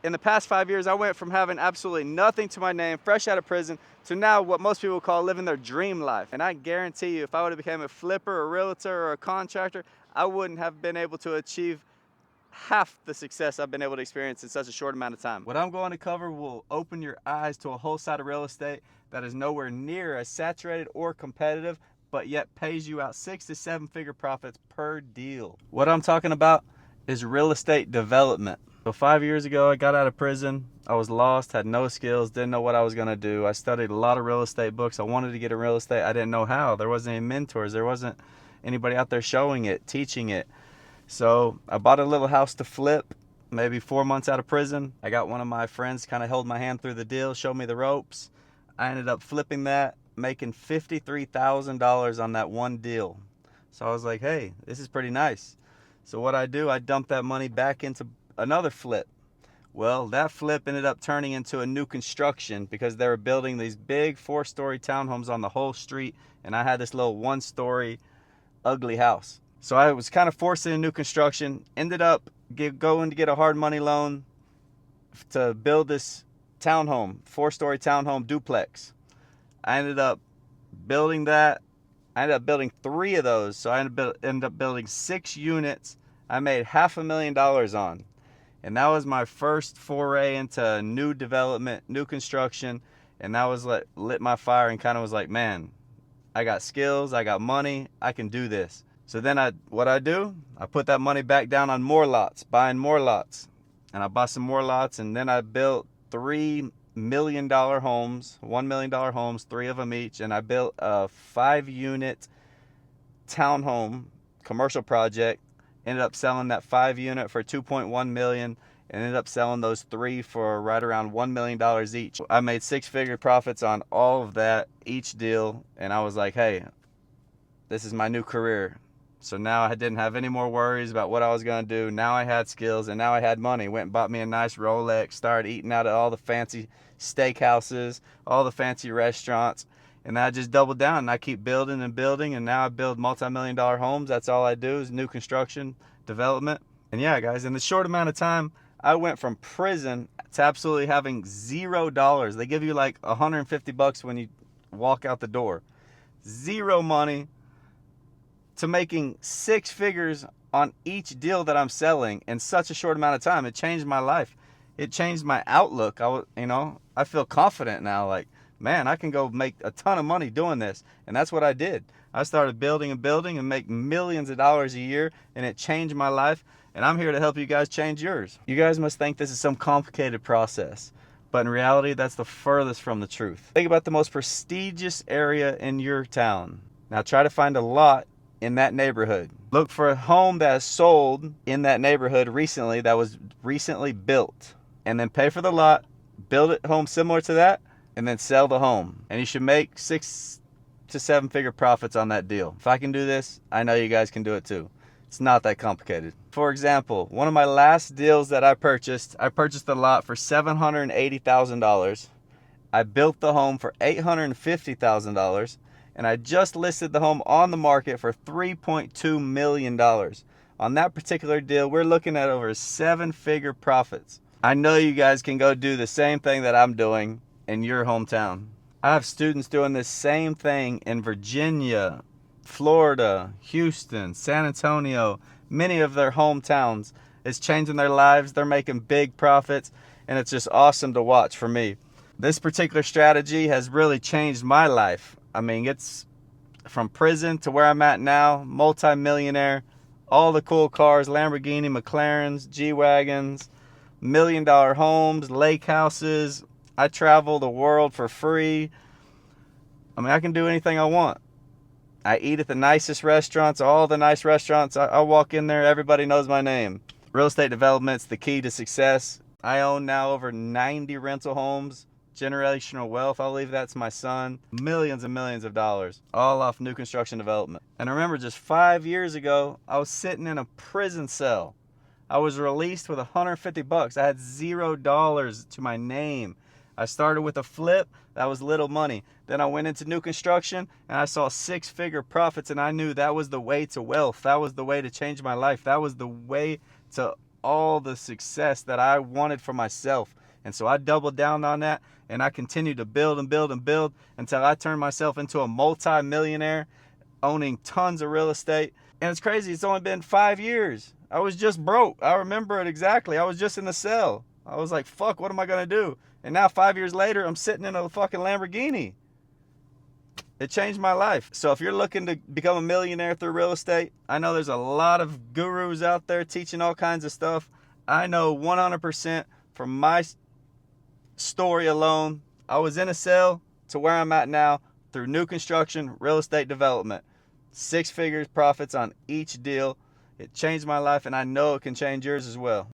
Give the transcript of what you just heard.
In the past 5 years, I went from having absolutely nothing to my name, fresh out of prison, to now what most people call living their dream life. And I guarantee you, if I would have become a flipper, a realtor, or a contractor, I wouldn't have been able to achieve half the success I've been able to experience in such a short amount of time. What I'm going to cover will open your eyes to a whole side of real estate that is nowhere near as saturated or competitive, but yet pays you out 6 to 7 figure profits per deal. What I'm talking about is real estate development. So 5 years ago, I got out of prison. I was lost, had no skills, didn't know what I was going to do. I studied a lot of real estate books. I wanted to get in real estate. I didn't know how. There wasn't any mentors. There wasn't anybody out there showing it, teaching it. So I bought a little house to flip, maybe 4 months out of prison. I got one of my friends kind of held my hand through the deal, showed me the ropes. I ended up flipping that, making $53,000 on that one deal. So I was like, hey, this is pretty nice. So what I do, I dump that money back into another flip. Well, that flip ended up turning into a new construction because they were building these big 4-story townhomes on the whole street, and I had this little 1-story ugly house. So I was kind of forced into new construction, ended up going to get a hard money loan to build this townhome, 4-story townhome duplex. I ended up building that. I ended up building 3 of those. So I ended up building 6 units. I made $500,000 on. And that was my first foray into new development, new construction. And that was what lit my fire and kind of was like, man, I got skills, I got money, I can do this. So then I put that money back down on more lots, buying more lots. And I bought some more lots, and then I built $3 million homes, $1 million homes, 3 of them each. And I built a 5-unit townhome commercial project. Ended up selling that 5-unit for $2.1 million. And ended up selling those 3 for right around $1 million each. I made 6-figure profits on all of that, each deal. And I was like, hey, this is my new career. So now I didn't have any more worries about what I was going to do. Now I had skills, and now I had money. Went and bought me a nice Rolex, started eating out at all the fancy steakhouses, all the fancy restaurants. And I just doubled down, and I keep building and building, and now I build multi-million-dollar homes. That's all I do is new construction, development. And yeah, guys, in the short amount of time, I went from prison to absolutely having $0. They give you like $150 when you walk out the door. Zero money, to making 6 figures on each deal that I'm selling in such a short amount of time. It changed my life. It changed my outlook. I feel confident now. Like, man, I can go make a ton of money doing this. And that's what I did. I started building and make millions of dollars a year, and it changed my life. And I'm here to help you guys change yours. You guys must think this is some complicated process, but in reality, that's the furthest from the truth. Think about the most prestigious area in your town. Now try to find a lot in that neighborhood. Look for a home that is sold in that neighborhood recently, that was recently built, and then pay for the lot, build a home similar to that, and then sell the home. And you should make 6 to 7 figure profits on that deal. If I can do this, I know you guys can do it too. It's not that complicated. For example, one of my last deals that I purchased the lot for $780,000. I built the home for $850,000. And I just listed the home on the market for $3.2 million. On that particular deal, we're looking at over 7-figure profits. I know you guys can go do the same thing that I'm doing in your hometown. I have students doing this same thing in Virginia, Florida, Houston, San Antonio, many of their hometowns. It's changing their lives. They're making big profits, and it's just awesome to watch for me. This particular strategy has really changed my life. I mean, it's from prison to where I'm at now, multi-millionaire, all the cool cars, Lamborghini, McLarens, G-Wagons, $1 million homes, lake houses. I travel the world for free. I mean, I can do anything I want. I eat at the nicest restaurants, all the nice restaurants. I walk in there, everybody knows my name. Real estate development's the key to success. I own now over 90 rental homes. Generational wealth, I'll leave that to my son. Millions and millions of dollars, all off new construction development. And I remember just 5 years ago, I was sitting in a prison cell. I was released with $150. I had $0 to my name. I started with a flip, that was little money. Then I went into new construction and I saw 6-figure profits, and I knew that was the way to wealth. That was the way to change my life. That was the way to all the success that I wanted for myself. And so I doubled down on that, and I continued to build and build and build until I turned myself into a multi-millionaire, owning tons of real estate. And it's crazy, it's only been 5 years. I was just broke. I remember it exactly. I was just in the cell. I was like, fuck, what am I gonna do? And now 5 years later, I'm sitting in a fucking Lamborghini. It changed my life. So if you're looking to become a millionaire through real estate, I know there's a lot of gurus out there teaching all kinds of stuff. I know 100% from my story alone, I was in a cell to where I'm at now through new construction, real estate development. 6 figures profits on each deal. It changed my life, and I know it can change yours as well.